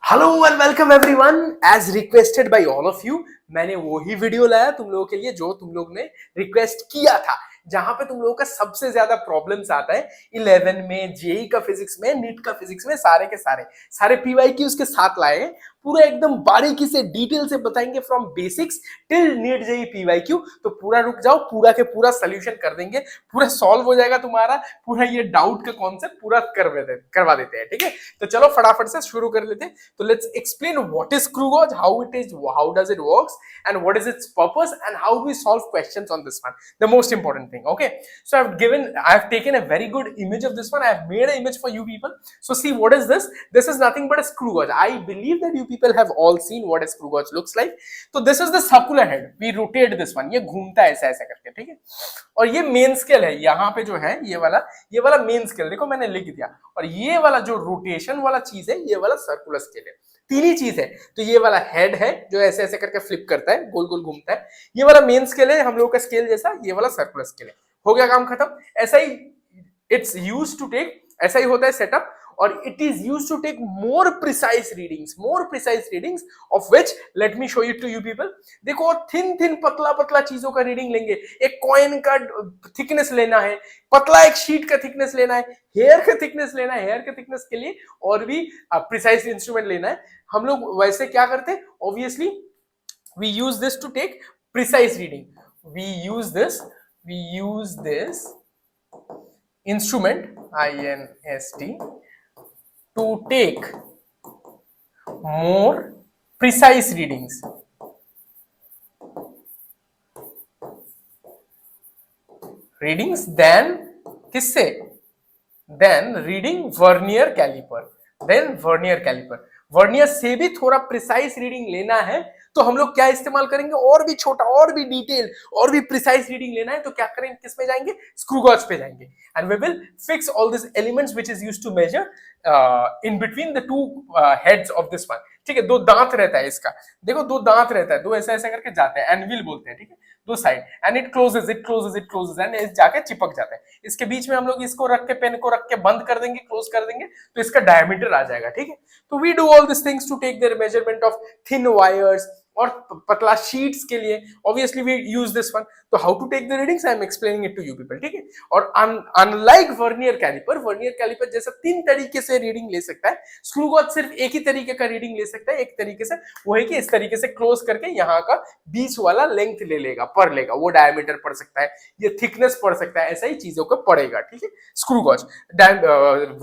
Hello and welcome everyone. As requested by all of you, मैंने वही video लाया तुम लोगों के लिए जो तुम लोग ने रिक्वेस्ट किया था, जहां पे तुम लोगों का सबसे ज्यादा प्रॉब्लम्स आता है 11 में, जेई का फिजिक्स में, नीट का फिजिक्स में, सारे के सारे पीवाईक्यू उसके साथ लाए हैं। पूरा एकदम बारीकी से डिटेल से बताएंगे from basics till NEET JEE PYQ. तो पूरा रुक जाओ, पूरा के पूरा सोल्यूशन कर देंगे, पूरा सॉल्व हो जाएगा तुम्हारा पूरा ये डाउट का कॉन्सेप्ट पूरा करवा देते हैं। ठीक है, तो चलो फटाफट से शुरू कर लेते हैं। तो let's explain what is screw gauge, how it is, how does it works, and what is its purpose, and how do we solve questions on this one, the most important thing. Okay, so I've taken a very good image of this one. I have made an image for you people. So see, what is this? This is nothing but a screw gauge. I believe that you people have all seen what a screw gauge looks like. So this is the circular head. We rotate this one. ये घूमता है ऐसा ऐसा करके, ठीक है। और ये मेन स्केल है, यहाँ पे जो है ये वाला मेन स्केल, देखो मैंने लिख दिया। और ये वाला जो रोटेशन वाला चीज है, ये वाला सर्कुलर स्केल है। तीन ही चीज है। तो ये वाला हेड है जो ऐसे ऐसे करके फ्लिप करता है, गोल गोल घूमता है। ये वाला मेन स्केल है हम लोग का स्केल जैसा, ये वाला सर्कुलर स्केल है। हो गया काम खत्म। ऐसा ही इट्स यूज्ड टू टेक, ऐसा ही होता है सेटअप। और it is used to take more precise readings of which let me show it to you people. देखो थिन पतला चीजों का रीडिंग लेंगे। एक कॉइन का थिकनेस लेना है, पतला एक शीट का थिकनेस लेना है, हेयर का थिकनेस लेना है, हेयर के थिकनेस के लिए और भी प्रिसाइज इंस्ट्रूमेंट लेना है। हम लोग वैसे क्या करते हैं, obviously we use this to take precise reading. We use this instrument INST to take more precise readings. Than किससे? Then reading vernier caliper. Vernier से भी थोड़ा प्रिसाइज रीडिंग लेना है तो हम लोग क्या इस्तेमाल करेंगे, और भी छोटा, और भी डिटेल, और भी प्रिसाइज रीडिंग लेना है तो क्या करेंगे, किस में जाएंगे, स्क्रू गॉज पे जाएंगे। And we will fix all this elements which is used to measure in between the two heads of this one. ठीक है, दो दांत रहता है इसका, देखो दो दांत रहता है, दो ऐसा ऐसा करके जाते हैं, एनविल बोलते हैं। ठीक है, दो side, and it closes and जाके चिपक जाता है। इसके बीच में हम लोग इसको रख के, पेन को रख के बंद कर देंगे, क्लोज कर देंगे, तो इसका डायमीटर आ जाएगा। ठीक है, तो we do all this things to take their measurement of thin wires और पतला शीट्स के लिए। Obviously we use this one. तो how to take the readings, I am explaining it to you people. ठीक है, और अनलाइक वर्नियर कैलिपर जैसा तीन तरीके से रीडिंग ले सकता है, स्क्रू गॉज सिर्फ एक ही तरीके का रीडिंग ले सकता है, एक तरीके से, वो है कि इस तरीके से क्लोज करके यहाँ का बीच वाला लेंथ ले लेगा, पढ़ लेगा, वो डायमीटर पढ़ सकता है, ये थिकनेस पढ़ सकता है, ऐसा ही चीजों को पढ़ेगा। ठीक है, स्क्रू गॉज।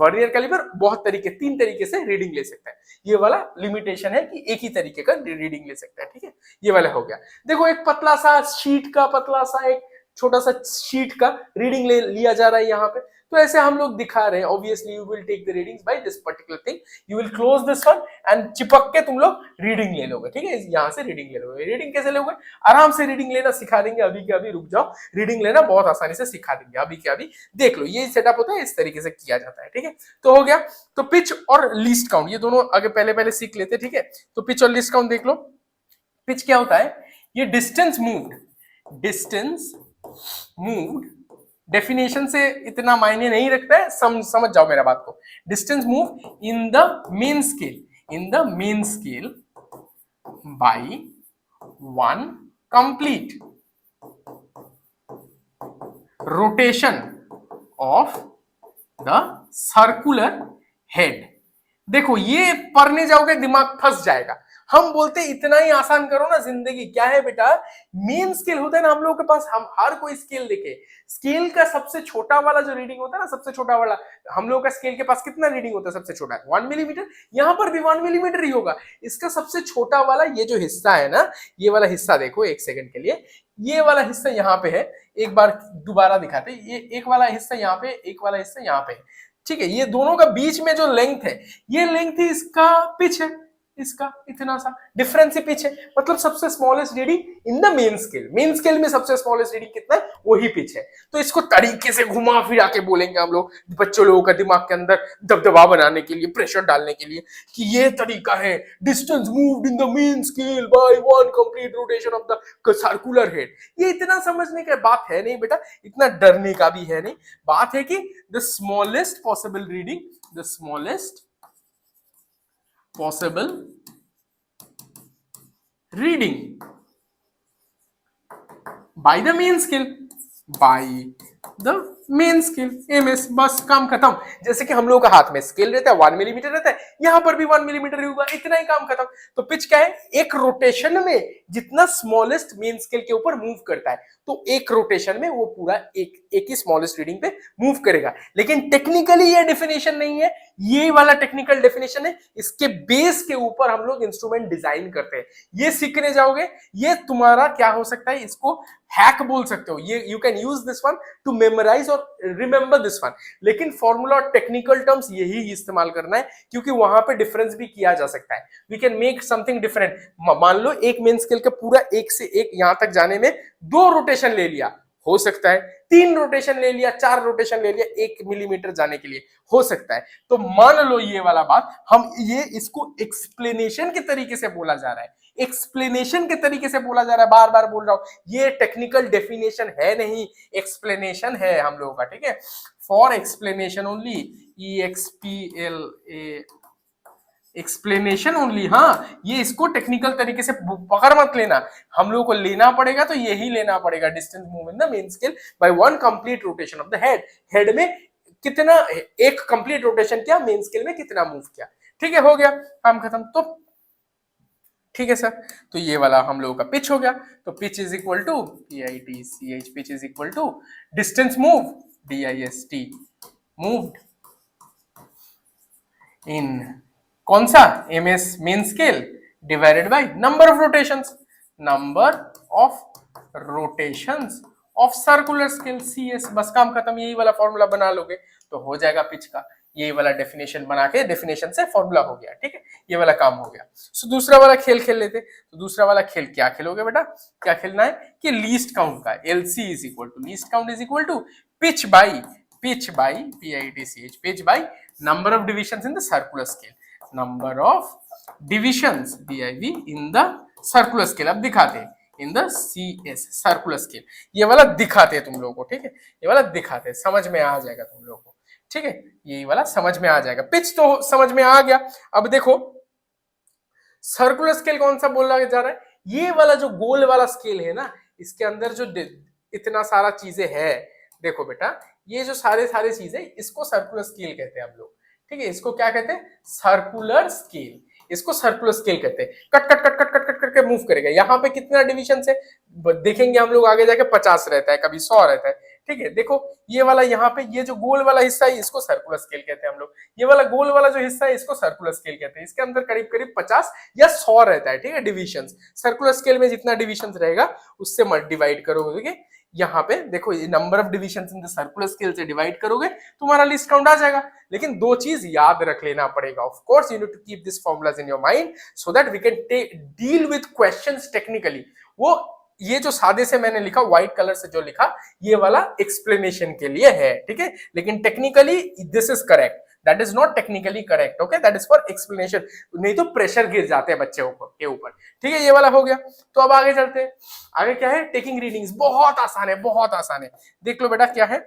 वर्नियर कैलिपर बहुत तरीके, तीन तरीके से रीडिंग ले सकता है। ये वाला लिमिटेशन है कि एक ही तरीके का रीडिंग ले सकता है। ठीक है, ये वाला हो गया। देखो एक पतला सा शीट का, पतला सा एक छोटा सा शीट का रीडिंग ले लिया जा रहा है यहाँ पे, तो ऐसे हम लोग दिखा रहे हैं। Obviously you will take the readings by this particular thing, you will close this one and चिपक के तुम लोग रीडिंग ले लोगे। ठीक है, यहाँ से रीडिंग ले लोगे। रीडिंग कैसे लोगे, आराम से रीडिंग लेना सिखा देंगे, अभी के अभी रुक जाओ, रीडिंग लेना बहुत आसानी से सिखा देंगे, अभी के अभी देख लो। ये सेटअप होता है, इस तरीके से किया जाता है। ठीक है, तो हो गया। तो पिच और लीस्ट काउंट ये दोनों आगे पहले सीख लेते। ठीक है, तो पिच और लीस्ट काउंट देख लो। पिच क्या होता है, ये डिस्टेंस मूव्ड डेफिनेशन से इतना मायने नहीं रखता है, समझ जाओ मेरा बात को। Distance move in the main scale by one complete rotation of the circular head. देखो ये पढ़ने जाओगे दिमाग फंस जाएगा। हम बोलते इतना ही आसान करो ना जिंदगी। क्या है बेटा, मेन स्केल होता है ना हम लोगों के पास, हम हर कोई स्केल देखे, स्केल का सबसे छोटा वाला जो रीडिंग होता है ना, सबसे छोटा वाला, हम लोगों का स्केल के पास कितना रीडिंग होता है, सबसे छोटा 1 मिलीमीटर। यहाँ पर भी 1 मिलीमीटर ही होगा। इसका सबसे छोटा वाला ये जो हिस्सा है ना, ये वाला हिस्सा देखो एक सेकंड के लिए, ये वाला हिस्सा यहाँ पे है, एक बार दोबारा दिखाते, ये एक वाला हिस्सा यहाँ पे, एक वाला हिस्सा यहाँ पे है। ठीक है, ये दोनों का बीच में जो लेंथ है, ये लेंथ ही इसका पिच है, इसका इतना सा डिफरेंस ही पिच है। मतलब सबसे smallest reading in the main scale में सबसे स्मॉलेस्ट रीडिंग कितना है, वही पिच है। तो इसको तरीके से घुमा फिरा के बोलेंगे हम लोग, बच्चों लोगों का दिमाग के अंदर दबदबा बनाने के लिए, प्रेशर डालने के लिए, कि ये तरीका है, distance moved in the main scale by one complete rotation of the circular head. ये इतना समझने की बात है नहीं बेटा, इतना डरने का भी है नहीं। बात है कि the smallest possible reading, the smallest possible reading by the main scale, by the main scale MS, बस काम खत्म। जैसे कि हम लोगों का हाथ में स्केल रहता है 1 मिलीमीटर रहता है, यहां पर भी 1 मिलीमीटर ही होगा, इतना ही काम खत्म। तो पिच क्या है, एक रोटेशन में जितना स्मॉलेस्ट मेन स्केल के ऊपर मूव करता है, तो एक रोटेशन में वो पूरा एक ही स्मॉलेस्ट रीडिंग पे मूव करेगा। लेकिन टेक्निकली ये डेफिनेशन नहीं है, ये वाला टेक्निकल डेफिनेशन है, इसके बेस के ऊपर हम लोग इंस्ट्रूमेंट डिजाइन करते हैं। ये सीखने जाओगे, ये तुम्हारा क्या हो सकता है, इसको हैक बोल सकते हो। ये you can use this one to memorize और रिमेंबर दिस वन। लेकिन फॉर्मूला और टेक्निकल टर्म्स यही इस्तेमाल करना है, क्योंकि वहां पे डिफरेंस भी किया जा सकता है। We can make something different. मान लो एक मेन स्केल का पूरा एक से एक यहां तक जाने में 2 रोटेशन ले लिया, हो सकता है 3 रोटेशन ले लिया, 4 रोटेशन ले लिया 1 मिलीमीटर जाने के लिए, हो सकता है। तो मान लो ये वाला बात, हम ये इसको एक्सप्लेनेशन के तरीके से बोला जा रहा है, एक्सप्लेनेशन के तरीके से बोला जा रहा है, बार बार बोल रहा हूं, ये टेक्निकल डेफिनेशन है नहीं, एक्सप्लेनेशन है हम लोगों का, ठीक है। For explanation only, EXPLA, explanation only. हाँ, ये इसको टेक्निकल तरीके से पकड़ मत लेना, हम लोगों को लेना पड़ेगा तो यही लेना पड़ेगा, distance move in the main scale bye 1 complete rotation of the head. Head में कितना, एक कंप्लीट रोटेशन किया, मेन स्केल में कितना मूव किया, ठीक है, हो गया, काम खत्म। तो ठीक है सर, तो ये वाला हम लोगों का पिच हो गया। तो pitch is equal to PITCH, pitch is equal to distance move DIST, moved in कौन सा, MS main scale divided by number of rotations, number of rotations of circular scale CS, बस काम खत्म। यही वाला फॉर्मूला बना लोगे तो हो जाएगा पिच का। ये वाला डेफिनेशन बना के, डेफिनेशन से फॉर्मूला हो गया, ठीक है, ये वाला काम हो गया। सो दूसरा वाला खेल खेल लेते। तो दूसरा वाला खेल क्या खेलोगे बेटा, क्या खेलना है कि लीस्ट काउंट का, LC is equal to, least count is equal to pitch by PITCH, pitch by number of divisions in the circular scale, number of divisions DIV in the circular scale. अब दिखाते हैं in the CS circular scale, ये वाला दिखाते हैं तुम लोगों को, ठीक है, ये वाला दिखाते हैं, समझ में आ जाएगा तुम लोगों को, ठीक है, यही वाला समझ में आ जाएगा। पिच तो समझ में आ गया। अब देखो सर्कुलर स्केल कौन सा बोला जा रहा है, ये वाला जो गोल वाला स्केल है ना, इसके अंदर जो इतना सारा चीजें है, देखो बेटा, ये जो सारे चीजें, इसको सर्कुलर स्केल कहते हैं हम लोग, ठीक है, इसको क्या कहते हैं, सर्कुलर स्केल, इसको सर्कुलर स्केल कहते हैं। Cut cut cut cut cut cut करके मूव करेगा। यहाँ पे कितना डिविजन है देखेंगे हम लोग आगे जाके, 50 रहता है, कभी 100 रहता है, ठीक है। देखो ये वाला यहाँ पे, ये जो गोल वाला हिस्सा है, इसको सर्कुलर स्केल कहते हैं हम लोग। ये वाला गोल वाला जो हिस्सा है, इसको सर्कुलर स्केल कहते हैं। इसके अंदर करीब करीब 50 या 100 रहता है, ठीक है, डिविजन्स। सर्कुलर स्केल में जितना डिविजन्स रहेगा उससे डिवाइड करोगे। यहाँ पे देखो, ये number of divisions in the circular scale से डिवाइड करोगे, तुम्हारा लिस्ट काउंट आ जाएगा। लेकिन 2 चीज याद रख लेना पड़ेगा। Of course you need to keep this formulas in your mind so that we can deal with questions technically. वो ये जो सादे से मैंने लिखा, व्हाइट कलर से जो लिखा, ये वाला एक्सप्लेनेशन के लिए है, ठीक है, लेकिन technically this is correct, that is not technically correct, okay, that is for explanation. नहीं तो प्रेशर गिर जाते हैं बच्चे के ऊपर, ठीक है, ये वाला हो गया। तो अब आगे चलते हैं। आगे क्या है, टेकिंग रीडिंग्स, बहुत आसान है, बहुत आसान है। देख लो बेटा क्या है,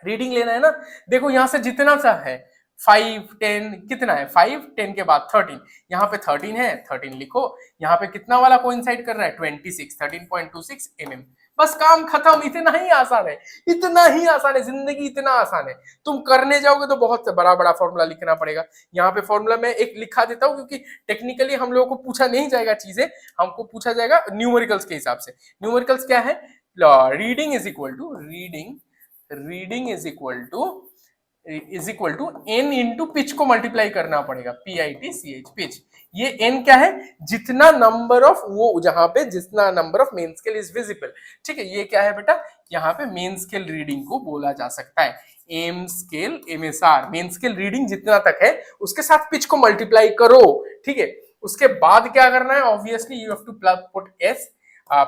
रीडिंग लेना है ना। देखो यहां से जितना सा है 5, 10, कितना है 5, 10 के बाद 13, यहाँ पे 13 है, 13 लिखो। यहाँ पे कितना वाला कोइंसाइड कर रहा है, 26, 13.26 mm। बस काम खत्म। इतना ही आसान है, इतना ही आसान है, जिंदगी इतना आसान है। तुम करने जाओगे तो बहुत बड़ा बड़ा फॉर्मूला लिखना पड़ेगा। यहाँ पे फॉर्मूला मैं एक लिखा देता हूँ, क्योंकि टेक्निकली हम लोगों को पूछा नहीं जाएगा चीजें, हमको पूछा जाएगा न्यूमेरिकल्स के हिसाब से। न्यूमेरिकल्स क्या है, reading is equal to n into pitch को मल्टीप्लाई करना पड़ेगा, PITCH, पिच। ये n क्या है, जितना नंबर ऑफ, वो जहां पे जितना number of main scale is visible, ठीक है। ये क्या है बेटा, यहाँ पे मेन स्केल रीडिंग को बोला जा सकता है। M scale MSR, main scale reading जितना तक है उसके साथ पिच को मल्टीप्लाई करो, ठीक है। उसके बाद क्या करना है, obviously you have to put S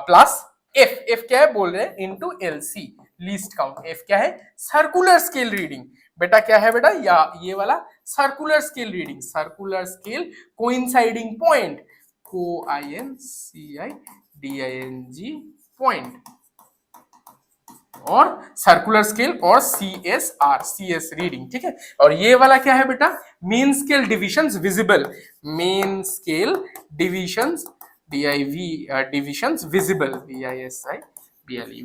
plus F क्या है बोल रहे हैं, into LC, least count. F क्या है, सर्कुलर स्केल रीडिंग। बेटा क्या है बेटा, या ये वाला circular scale reading, circular scale coinciding point, COINCIDING point, और सर्कुलर स्केल और सीएस रीडिंग, ठीक है। और ये वाला क्या है बेटा, main scale divisions visible, main scale divisions DIV divisions visible VISIBLE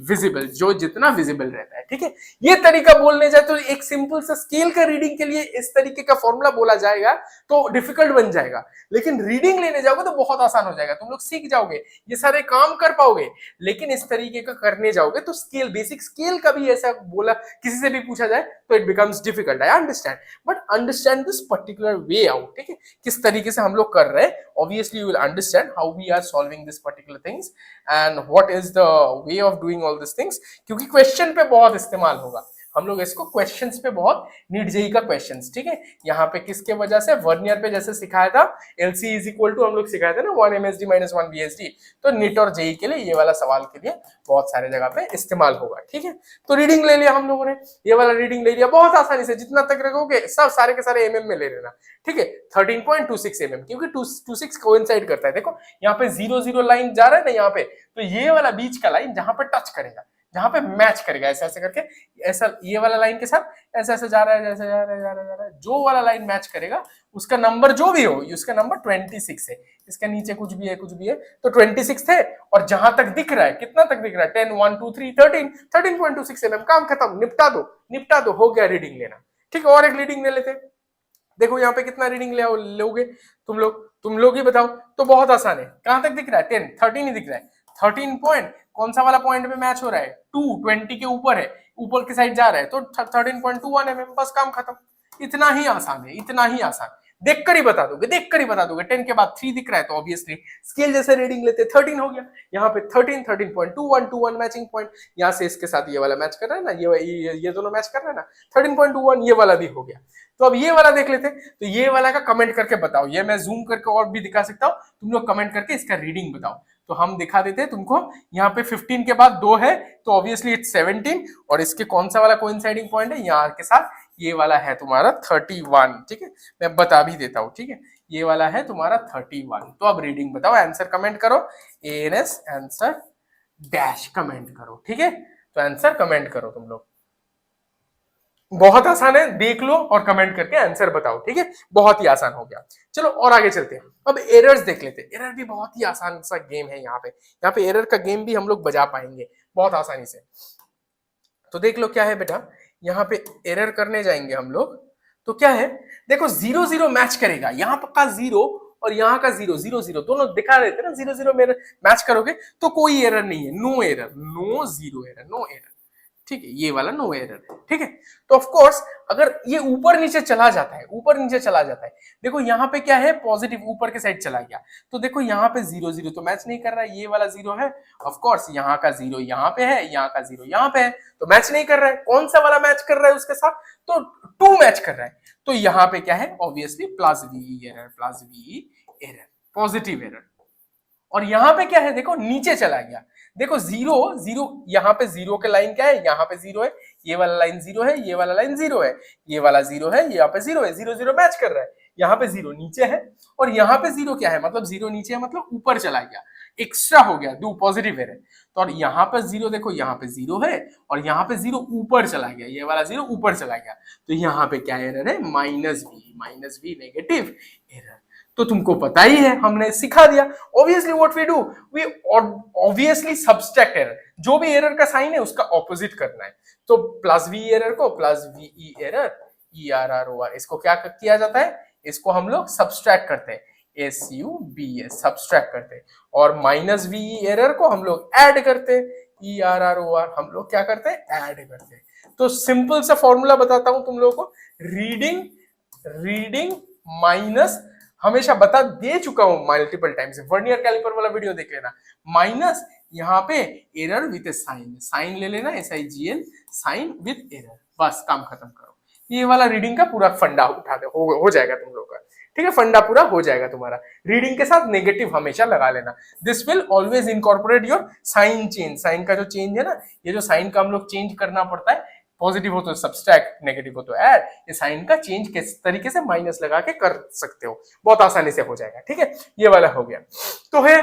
visible, जो जितना विजिबल रहता है, ठीक है। ये तरीका बोलने जाए तो एक सिंपल सा स्केल का रीडिंग के लिए इस तरीके का फॉर्मूला बोला जाएगा तो डिफिकल्ट बन जाएगा, लेकिन रीडिंग लेने जाओगे तो बहुत आसान हो जाएगा, तुम लोग सीख जाओगे, ये सारे काम कर पाओगे। लेकिन इस तरीके का करने जाओगे तो स्केल, बेसिक स्केल का भी ऐसा बोला किसी से भी पूछा जाए तो it becomes difficult, I understand, but understand this particular way out, ठीक है, किस तरीके से हम लोग कर रहे हैं। Obviously you will understand how we are solving this particular things and what is the way of doing all this things, क्योंकि क्वेश्चन पे बहुत इस्तेमाल होगा, हम लोग इसको क्वेश्चंस पे बहुत, नीट जेई का क्वेश्चंस, ठीक है। यहाँ पे किसके वजह से, वर्नियर पे जैसे सिखाया था एलसी इज इक्वल टू, हम लोग सिखाया था ना 1 MSD - 1 BSD, तो नीट और जेई के लिए ये वाला सवाल के लिए बहुत सारे जगह पे इस्तेमाल होगा, ठीक है। तो रीडिंग ले लिया हम लोगों ने, ये वाला रीडिंग ले लिया बहुत आसानी से, जितना तक रखोगे सब सारे के सारे mm में ले लेना, ठीक है। 13.26 mm, क्योंकि 26 कोइंसाइड करता है, देखो यहाँ पे 0 लाइन जा रहा है ना यहाँ पे, तो ये वाला बीच का लाइन जहां पे टच करेगा, जहां पे मैच करेगा, ऐसे ऐसे करके, ऐसा ये वाला लाइन के साथ ऐसे ऐसे जा रहा है, जैसे जा रहा है, जा रहा है, जा रहा है, जो वाला लाइन मैच करेगा उसका नंबर जो भी हो, उसका नंबर 26 है, इसके नीचे कुछ भी है कुछ भी है, तो 26 थे, और जहां तक दिख रहा है, कितना तक दिख रहा है, 10 1 2 3 13 13.26 mm, काम खत्म, निपटा दो, हो गया रीडिंग लेना, ठीक है। और एक रीडिंग ले लेते, देखो यहाँ पे कितना रीडिंग लोगे तुम लोग ही बताओ, तो बहुत आसान है, कहां तक दिख रहा है, 10 13 ही दिख रहा है, 13 पॉइंट, कौन सा वाला पॉइंट पे मैच हो रहा है, 20 के ऊपर है, ऊपर की साइड जा रहा है, तो 13.21 mm, बस काम खत्म, इतना ही आसान है, इतना ही आसान, देखकर ही बता दोगे, 10 के बाद 3 दिख रहा है तो ऑब्वियसली स्केल जैसे रीडिंग लेते, 13 हो गया, यहाँ पे 13.21 मैचिंग पॉइंट, यहाँ से इसके साथ ये वाला मैच कर रहा है ना, ये दोनों मैच कर रहा है ना, 13.21 ये वाला भी हो गया। तो अब ये वाला देख लेते, तो ये वाला का कमेंट करके बताओ, ये मैं जूम करके और भी दिखा सकता हूँ, तुम लोग कमेंट करके इसका रीडिंग बताओ, तो हम दिखा देते हैं तुमको, यहाँ पे 15 के बाद 2 है तो ऑब्वियसली इट्स 17, और इसके कौन सा वाला कोइंसाइडिंग पॉइंट है यहाँ के साथ, ये वाला है तुम्हारा 31, ठीक है, मैं बता भी देता हूँ, ठीक है, ये वाला है तुम्हारा 31। तो अब रीडिंग बताओ, आंसर कमेंट करो, ANS आंसर डैश कमेंट करो, ठीक है, तो आंसर कमेंट करो तुम लोग, बहुत आसान है, देख लो और कमेंट करके आंसर बताओ, ठीक है, बहुत ही आसान हो गया। चलो और आगे चलते हैं, अब एरर्स देख लेते हैं, एरर भी बहुत ही आसान सा गेम है, यहाँ पे एरर का गेम भी हम लोग बजा पाएंगे बहुत आसानी से। तो देख लो क्या है बेटा, यहाँ पे एरर करने जाएंगे हम लोग, तो क्या है, देखो 0 0 मैच करेगा, यहाँ का 0 और यहाँ का 0 0 0 दोनों दिखा देते ना, 0 0 में मैच करोगे तो कोई एरर नहीं है, no error, no zero error, no error, ठीक है, ये वाला नो एरर है, ठीक है। तो ऑफ कोर्स अगर ये ऊपर नीचे चला जाता है, ऊपर नीचे चला जाता है, देखो यहाँ पे क्या है, पॉजिटिव ऊपर के साइड चला गया, तो देखो यहाँ पे 0 0 तो मैच नहीं कर रहा है, ये वाला 0 है, ऑफ कोर्स यहाँ का 0 यहाँ पे है, यहाँ का 0 यहाँ पे है, तो मैच नहीं कर रहा है, कौन सा वाला मैच कर रहा है उसके साथ, तो 2 मैच कर रहा है, तो यहाँ पे क्या है, obviously plus VE error, positive error. और यहाँ पे क्या है, देखो नीचे चला गया, देखो 0 0, यहाँ पे 0 के लाइन क्या है, यहाँ पे 0 है, ये वाला लाइन 0 है, ये वाला लाइन 0 है, ये वाला 0 है, यहाँ पे 0 है, 0 0 मैच कर रहा है, यहाँ पे 0 नीचे है, और यहाँ पे 0 क्या है, मतलब 0 नीचे है, मतलब ऊपर चला गया, एक्स्ट्रा हो गया, दो पॉजिटिव एरर। तो और यहाँ पे 0, देखो यहाँ पे 0 है और यहाँ पे 0 ऊपर चला गया, ये वाला 0 ऊपर चला गया, तो यहाँ पे क्या एरर है, -V नेगेटिव एरर। तो तुमको पता ही है, हमने सिखा दिया, obviously what we do, we obviously subtract error, जो भी एरर का साइन है उसका ऑपोजिट करना है, तो +V एरर को +VE एरर, ERROR, इसको क्या किया जाता है, इसको हम लोग सब्सट्रैक्ट करते हैं, SUBS सब्सट्रैक्ट करते हैं, और -VE एरर को हम लोग ऐड करते हैं, ERROR हम लोग क्या करते हैं, ऐड करते हैं। तो सिंपल सा फॉर्मूला बताता हूं तुम लोगों को, रीडिंग माइनस, हमेशा बता दे चुका हूं मल्टीपल टाइम्स, वर्नियर कैलिपर वाला वीडियो देख लेना, माइनस यहाँ पे एरर विद साइन ले लेना, SIGN साइन विद एरर, बस काम खत्म करो, ये वाला रीडिंग का पूरा फंडा उठा दे, हो जाएगा तुम लोग का, ठीक है, फंडा पूरा हो जाएगा तुम्हारा। रीडिंग के साथ नेगेटिव हमेशा लगा लेना, this will always incorporate your sign change, sign का जो चेंज है ना, ये जो साइन का हम लोग चेंज करना पड़ता है, पॉजिटिव हो तो सब्सट्रैक्ट, नेगेटिव हो तो ऐड, ये साइन का चेंज किस तरीके से माइनस लगा के कर सकते हो, बहुत आसानी से हो जाएगा, ठीक है, ये वाला हो गया। तो है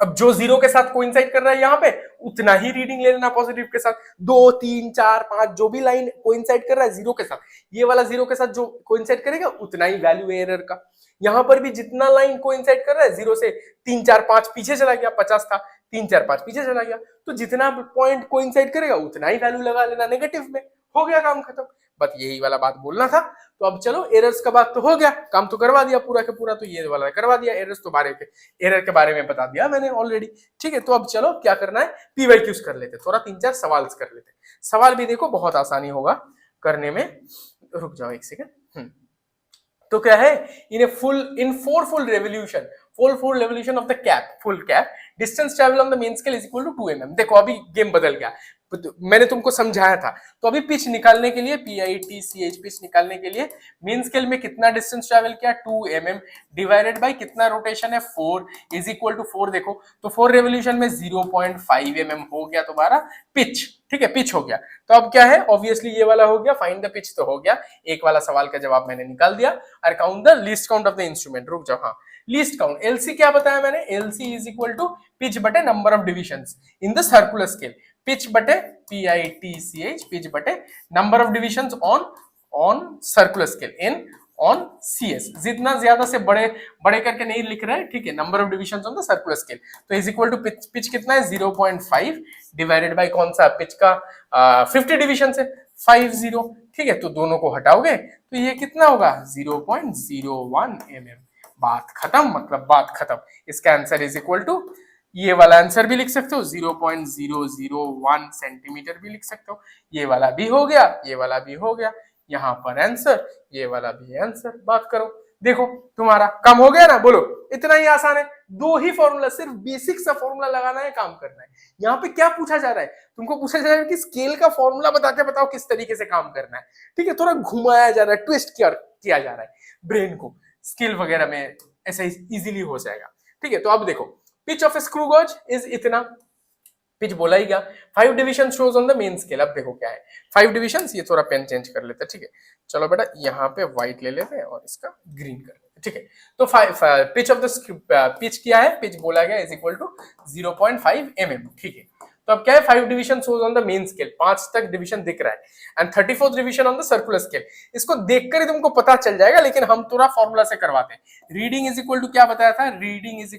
अब जो जीरो के साथ कोइंसाइड कर रहा है यहाँ पे उतना ही रीडिंग ले लेना पॉजिटिव के साथ, 2 3 4 5 जो भी लाइन कोइंसाइड कर रहा है जीरो के साथ, ये वाला जीरो के साथ जो कोइंसाइड करेगा उतना ही वैल्यू है एरर का। यहाँ पर भी जितना लाइन कोइंसाइड कर रहा है जीरो से 3 4 5 पीछे चला गया, 50 था 3 4 5 पीछे चला गया, तो जितना पॉइंट कोइंसाइड करेगा उतना ही वैल्यू लगा लेना नेगेटिव में, हो गया काम खत्म। बस यही वाला बात बोलना था। तो अब चलो एरर्स का बात तो हो गया, काम तो करवा दिया पूरा के पूरा, तो ये वाला करवा दिया, एरर्स तो एरर के बारे में बता दिया मैंने ऑलरेडी। ठीक है, तो अब चलो क्या करना है, पीवाईक्यूज कर लेते, थोड़ा 3 4 सवाल कर लेते। सवाल भी देखो बहुत आसानी होगा करने में, रुक जाओ एक सेकेंड। तो क्या है, in four full revolution of the cap, full cap, distance travel on the main scale is equal to 2 mm। देखो अभी गेम बदल गया, मैंने तुमको समझाया था। तो अभी पिच निकालने के लिए, PITCH पिच निकालने के लिए मेन स्केल में कितना डिस्टेंस ट्रेवल किया 2 mm डिवाइडेड बाय कितना रोटेशन है 4 इज इक्वल टू 4। देखो तो 4 रेवोल्यूशन में 0.5 mm हो गया तुम्हारा पिच। ठीक है, पिच हो गया। तो अब क्या है, ऑब्वियसली ये वाला हो गया, फाइंड द पिच तो हो गया, एक वाला सवाल का जवाब मैंने निकाल दिया। और count the least count of the instrument, रुक जाओ, हाँ लीस्ट काउंट, LC क्या बताया मैंने, LC is equal to pitch बटे number of divisions in the circular scale, pitch बटे PITCH, पिच बटे number of divisions on circular scale in on CS। जितना ज्यादा से बड़े बड़े करके नहीं लिख रहे हैं, ठीक है, number of divisions on the circular scale, तो इज इक्वल टू पिच कितना है 0.5 डिवाइडेड बाय कौन सा पिच का 50 डिविजन से 50। ठीक है, तो दोनों को हटाओगे तो ये कितना होगा 0.01 mm। बात खत्म, मतलब बात खत्म। इसका आंसर इज इक्वल टू, ये वाला आंसर भी लिख सकते हो 0.001 सेंटीमीटर भी लिख सकते हो, ये वाला भी हो गया, ये वाला भी हो गया, यहाँ पर आंसर, ये वाला भी आंसर। बात करो, देखो तुम्हारा काम हो गया ना, बोलो इतना ही आसान है, दो ही फॉर्मूला, सिर्फ बेसिक सा फॉर्मूला लगाना है, काम करना है। यहाँ पे क्या पूछा जा रहा है, तुमको पूछा जा रहा है कि स्केल का फॉर्मूला बताते बताओ किस तरीके से काम करना है। ठीक है, थोड़ा घुमाया जा रहा है, ट्विस्ट किया जा रहा है ब्रेन को, स्केल वगैरह में ऐसा इजीली हो जाएगा। ठीक है, तो अब देखो pitch of screw gauge is इतना, पिच बोला ही गया, 5 division shows on the main scale. अब देखो क्या है 5 डिविजन, ये थोड़ा पेन चेंज कर लेते हैं। ठीक है, चलो बेटा यहाँ पे व्हाइट ले लेते हैं और इसका ग्रीन कर लेते हैं। ठीक है, तो पिच ऑफ द पिच क्या है, पिच बोला गया इज इक्वल टू 0.5 mm। ठीक है, तो अब क्या है 5 division shows on the main scale, 5 तक डिवीजन दिख रहा है, and 34th division on the circular scale. इसको देखकर ही तुमको पता चल जाएगा, लेकिन हम थोड़ा फॉर्मूला से करवाते हैं। रीडिंग इज इक्वल टू क्या बताया था, reading is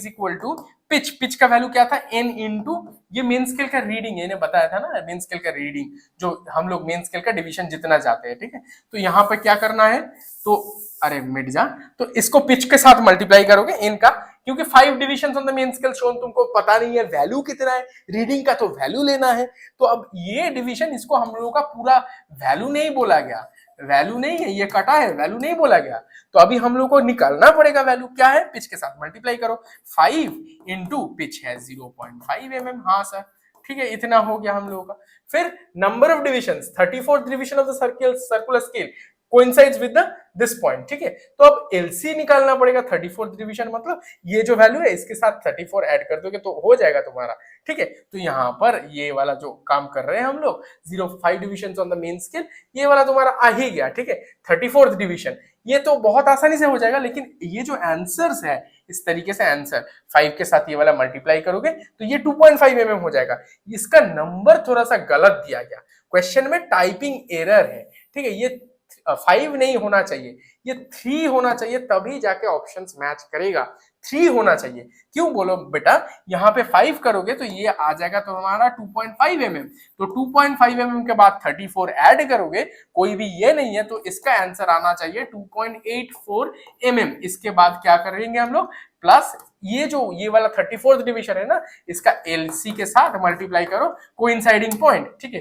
equal to pitch, pitch का वैल्यू क्या था n इंटू ये मेन स्केल का रीडिंग, इन्हें बताया था ना, मेन स्केल का रीडिंग जो हम लोग मेन स्केल का डिवीजन जितना जाते हैं। ठीक है, तो यहाँ पर क्या करना है, तो अरे मिट जा, तो इसको पिच के साथ मल्टीप्लाई करोगे n का, क्योंकि 5 division on the main scale shown, तुमको पता नहीं है वैल्यू कितना है, रीडिंग का तो वैल्यू लेना है। तो अब ये डिवीजन, इसको हम लोगों का पूरा वैल्यू नहीं बोला गया, वैल्यू नहीं है, ये कटा है, वैल्यू नहीं बोला गया। तो अभी हम लोग को निकालना पड़ेगा वैल्यू, क्या है, पिच के साथ मल्टीप्लाई करो, 5 इंटू पिच है 0.5 mm। हाँ सर, ठीक है, इतना हो गया हम लोगों का। फिर number of divisions, 34th division of the circular scale coincides with this point. ठीक है, तो अब LC निकालना पड़ेगा, 34th डिवीजन मतलब ये जो वैल्यू है इसके साथ 34 ऐड कर दोगे तो हो जाएगा तुम्हारा। ठीक है, तो यहाँ पर ये वाला जो काम कर रहे हैं हम लोग 0.5 division on the main scale, ये वाला तुम्हारा आ ही गया। ठीक है, 34th डिवीजन, ये तो बहुत आसानी से हो जाएगा, लेकिन ये जो आंसर्स है इस तरीके से आंसर 5 के साथ ये वाला मल्टीप्लाई करोगे तो ये 2.5 mm हो जाएगा। इसका नंबर थोड़ा सा गलत दिया गया, क्वेश्चन में टाइपिंग एरर है। ठीक है, ये 5 नहीं होना चाहिए, ये 3 होना चाहिए, तभी जाके ऑप्शंस मैच करेगा। 3 होना चाहिए, क्यों बोलो बेटा, यहाँ पे 5 करोगे तो ये आ जाएगा तो हमारा 2.5 mm, तो 2.5 mm के बाद 34 ऐड करोगे, कोई भी ये नहीं है, तो इसका आंसर आना चाहिए 2.84 mm। इसके बाद क्या करेंगे हम लोग, प्लस ये वाला 34th डिवीजन है ना, इसका LC के साथ मल्टीप्लाई करो, कोइंसाइडिंग पॉइंट। ठीक है,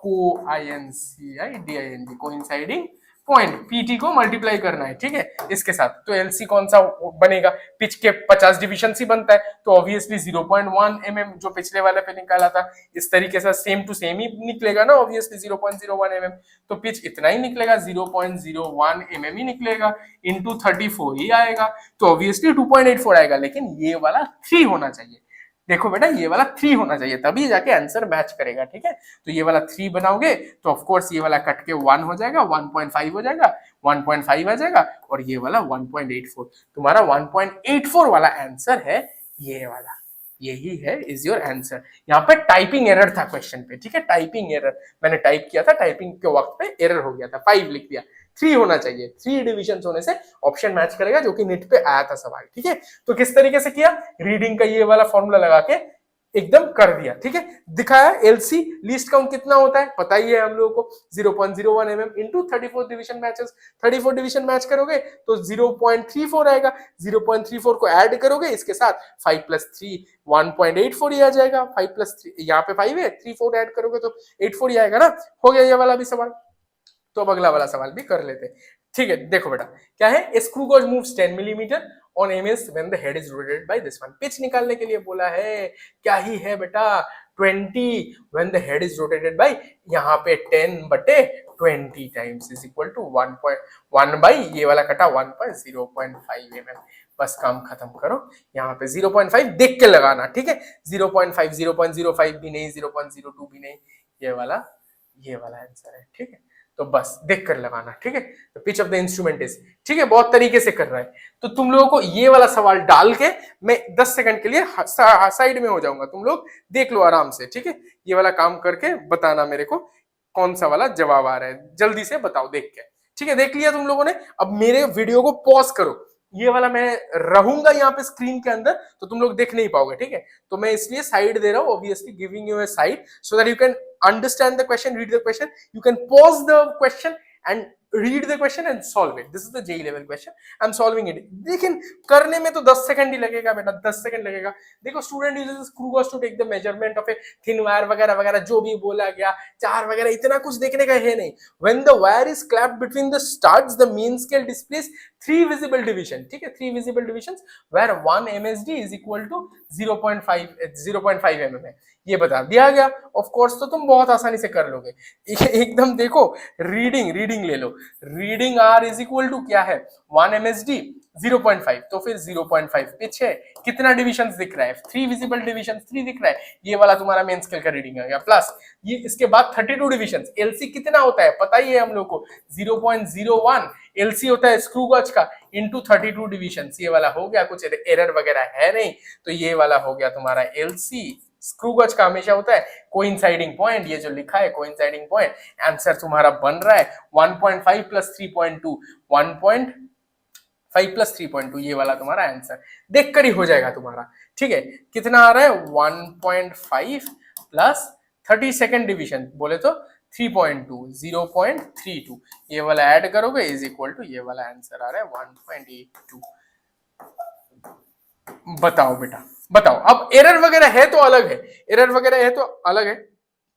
कोइंसाइडिंग पॉइंट, PT को मल्टीप्लाई करना है। ठीक है, इसके साथ तो LC कौन सा बनेगा, पिच के 50 डिविजन ही बनता है, तो ऑब्वियसली 0.1 mm जो पिछले वाले पे निकाला था, इस तरीके से सेम टू सेम ही निकलेगा ना, ऑब्वियसली 0.01 mm, तो पिच इतना ही निकलेगा, 0.01 mm ही निकलेगा, इंटू 34 ही आएगा, तो ऑब्वियसली 2.84 आएगा, लेकिन ये वाला 3 होना चाहिए। देखो बेटा, ये वाला 3 होना चाहिए, तभी जाके आंसर मैच करेगा। ठीक है, तो ये वाला 3 बनाओगे तो ऑफ कोर्स ये वाला कट के 1 हो जाएगा, 1.5 हो जाएगा, 1.5 आ जाएगा, और ये वाला 1.84, तुम्हारा 1.84 वाला आंसर है ये वाला, यही है इज योर आंसर। यहाँ पे टाइपिंग एरर था क्वेश्चन पे, ठीक है, टाइपिंग एरर, मैंने टाइप किया था, टाइपिंग के वक्त पे एरर हो गया था, 5 लिख दिया, 3 होना चाहिए, 3 डिविजन होने से ऑप्शन मैच करेगा, जो कि नेट पे आया था सवाल, ठीक है। तो किस तरीके से किया, रीडिंग का ये वाला फॉर्मूला लगा के एकदम कर दिया, ठीक है। दिखाया एलसी लीस्ट काउंट कितना होता है, पता ही है हम लोगों को, 0.01 mm into 34 division matches, 34 division match करोगे तो 0.34 आएगा, 0.34 को ऐड करोगे इसके साथ 5 प्लस 3 1.84 ही आ जाएगा, 5 प्लस 3 यहाँ पे 5 है, 3 4 ऐड करोगे तो 84 ही आएगा ना। हो गया ये वाला भी सवाल। तो अब अगला वाला सवाल भी कर लेते, ठीक है। देखो बेटा क्या है, screw gauge moves 10 millimetre on MS when the head is rotated by this one. Pitch निकालने के लिए बोला है, क्या ही है बेटा, 20 when the head is rotated by, यहाँ पे 10/20 times is equal to 1.1 by ये वाला कटा 1.0.5 mm। बस काम खत्म करो, यहाँ पे 0.5 देख के लगाना, ठीक है, 0.5 0.05 भी नहीं, 0.02 भी नहीं, ये वाला आंसर है, ठीक है। तो बस देख कर लगाना, ठीक है। तो pitch of the instrument is, ठीक है, बहुत तरीके से कर रहा है। तो तुम लोगों को ये वाला सवाल डाल के मैं 10 सेकंड के लिए साइड में हो जाऊंगा, तुम लोग देख लो आराम से, ठीक है। ये वाला काम करके बताना मेरे को कौन सा वाला जवाब आ रहा है, जल्दी से बताओ देख के, ठीक है। देख लिया तुम लोगों ने, अब मेरे वीडियो को पॉज करो, ये वाला मैं रहूंगा यहाँ पे स्क्रीन के अंदर तो तुम लोग देख नहीं पाओगे, ठीक है। तो मैं इसलिए साइड दे रहा हूं, obviously giving you a side so that you can understand the question, read the question, you can pause the question and read the question and solve it. This is the JEE level question, I'm solving it. लेकिन करने में तो 10 second ही लगेगा बेटा, 10 second लगेगा। देखो student uses screw gauge to take the measurement of a thin wire वगैरह वगैरह जो भी बोला गया, चार वगैरह इतना कुछ देखने का है नहीं। When the wire is clapped between the studs, the mean scale displays 3 visible division, ठीक है, 3 visible divisions where 1 MSD is equal to 0.5 mm है, ये बता दिया गया। ऑफ कोर्स तो तुम बहुत आसानी से कर लोगे, एकदम देखो रीडिंग ले लो, reading R is equal to क्या है 1 MSD 0.5, तो फिर 0.5 पिच है, कितना डिविजन दिख रहा है, 3 विजिबल डिविजन, 3 दिख रहा है, ये वाला तुम्हारा मेन स्केल का रीडिंग आ गया। प्लस ये इसके बाद 32 डिविजन, एलसी कितना होता है पता ही है हम लोग को, 0.01 एलसी होता है स्क्रू गॉज का इंटू 32 डिविजन। ये वाला हो गया, कुछ एरर वगैरह है नहीं, तो ये वाला हो गया तुम्हारा एलसी। स्क्रू गॉज का हमेशा होता है कोइंसाइडिंग पॉइंट, ये जो लिखा है कोइंसाइडिंग पॉइंट, आंसर तुम्हारा बन रहा है 1.5 प्लस 3.2, 1.5 प्लस 3.2, ये वाला तुम्हारा आंसर देख कर ही हो जाएगा तुम्हारा, ठीक है। कितना आ रहा है 1.5 प्लस 32nd डिवीजन बोले तो 3.2, 0.32, ये वाला ऐड करोगे इज इक्वल टू ये वाला आंसर आ रहा है 1.82। बताओ बेटा बताओ, अब एरर वगैरह है तो अलग है, एरर वगैरह है तो अलग है,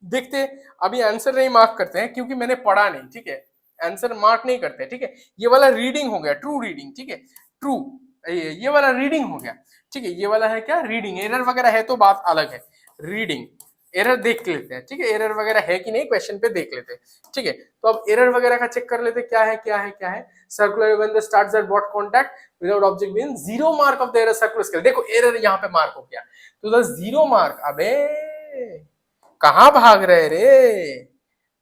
देखते अभी आंसर नहीं मार्क करते हैं क्योंकि मैंने पढ़ा नहीं, ठीक है, आंसर मार्क नहीं करते, ठीक है। ये वाला रीडिंग हो गया, ट्रू रीडिंग, ठीक है, ट्रू, ये वाला रीडिंग हो गया, ठीक है। ये वाला है क्या रीडिंग, एरर वगैरह है तो बात अलग है, रीडिंग एरर देख लेते हैं, ठीक है, एरर वगैरह है कि नहीं क्वेश्चन पे देख लेते हैं, ठीक है। तो अब एरर वगैरह का चेक कर लेते हैं, क्या है circular when the starts are brought contact without object being zero mark of the error circular scale. देखो एरर यहाँ पे मार्क हो गया तो द जीरो मार्क, अबे कहां भाग रहे रे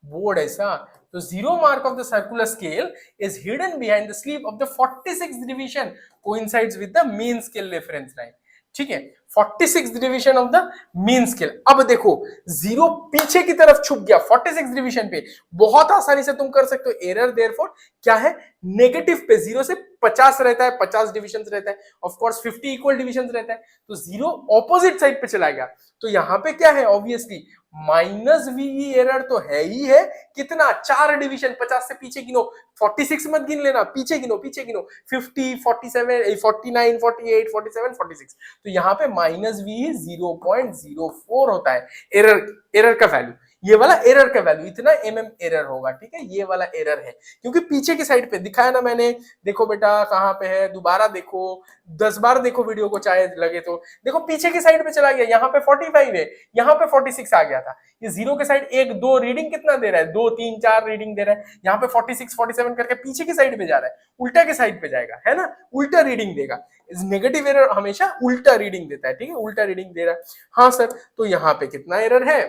बोर्ड ऐसा, तो zero mark of the circular scale is hidden behind the sleeve of the 46th division coincides with the mean scale reference line, ठीक है, 46th division of the mean scale. अब देखो जीरो पीछे की तरफ छुप गया 46th डिवीजन पे, बहुत आसानी से तुम कर सकते हो एरर देयरफॉर क्या है नेगेटिव पे, 0 से 50 रहता है, 50 डिविजन रहता है, ऑफ कोर्स 50 इक्वल डिविजन रहता है, तो जीरो ऑपोजिट साइड पे चला गया, तो यहां पे क्या है ऑब्वियसली माइनस वीई एरर तो है ही है, कितना 4 डिवीजन, 50 से पीछे गिनो, 46 मत गिन लेना, पीछे गिनो 50 47 49 48 47 46, तो यहाँ पे माइनस वी 0.04 होता है एरर का वैल्यू, ये वाला एरर का वैल्यू इतना mm एरर होगा, ठीक है, ये वाला एरर है क्योंकि पीछे की साइड पे दिखाया ना मैंने, देखो बेटा कहां पे है, दोबारा देखो 10 बार देखो वीडियो को चाहे लगे तो, देखो पीछे की साइड पे चला गया, यहाँ पे 45 है, यहाँ पे 46 आ गया था, ये जीरो के साइड 1 2 रीडिंग कितना दे रहा है, 2 3 4 रीडिंग दे रहा है, यहाँ पे 46 47 करके पीछे की साइड पे जा रहा है, उल्टा के साइड पे जाएगा, है ना, उल्टा रीडिंग देगा, नेगेटिव एरर हमेशा उल्टा रीडिंग देता है, ठीक है, उल्टा रीडिंग दे रहा है। हाँ सर, तो यहाँ पे कितना एरर है,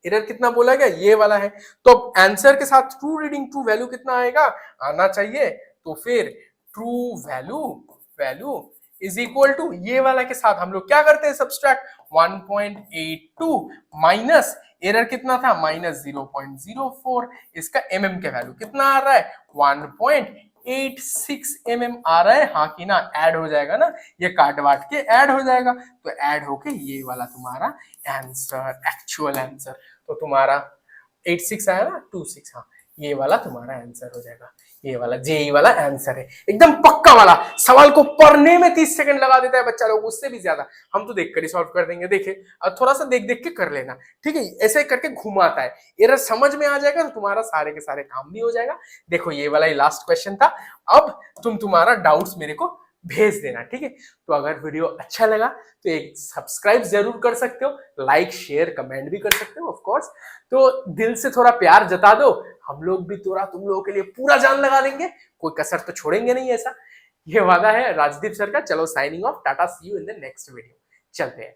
एरर कितना बोला गया ये वाला है, तो आंसर के साथ ट्रू रीडिंग ट्रू वैल्यू कितना आएगा आना चाहिए, तो फिर true value is equal to ये वाला के साथ हम लोग क्या करते हैं सब्सट्रैक्ट 1.82 माइनस एरर कितना था माइनस 0.04 इसका mm के वैल्यू कितना आ रहा है 1.86 mm आ रहा है हाँ कि ना ऐड हो जाएगा ना ये काट वाट के ऐड हो जाएगा तो ऐड होके ये वाला तुम्हारा आंसर एक्चुअल आंसर तो तुम्हारा 86 आया ना 26 हाँ ये वाला तुम्हारा आंसर हो जाएगा ये वाला जेई वाला आंसर है एकदम पक्का वाला सवाल को पढ़ने में 30 सेकंड लगा देता है बच्चा लोग उससे भी ज्यादा हम तो देख कर ही सॉल्व कर देंगे देखे और थोड़ा सा देख देख के कर लेना ठीक है ऐसे करके घुमाता है एरर समझ में आ जाएगा तो तुम्हारा सारे के सारे काम भी हो जाएगा देखो ये वाला ही लास्ट क्वेश्चन था अब तुम्हारा डाउट्स मेरे को भेज देना ठीक है तो अगर वीडियो अच्छा लगा तो एक सब्सक्राइब जरूर कर सकते हो लाइक शेयर कमेंट भी कर सकते हो ऑफ कोर्स तो दिल से थोड़ा प्यार जता दो हम लोग भी थोड़ा तुम लोगों के लिए पूरा जान लगा देंगे कोई कसर तो छोड़ेंगे नहीं ऐसा ये वादा है राजदीप सर का चलो signing off tata see you in the next video चलते हैं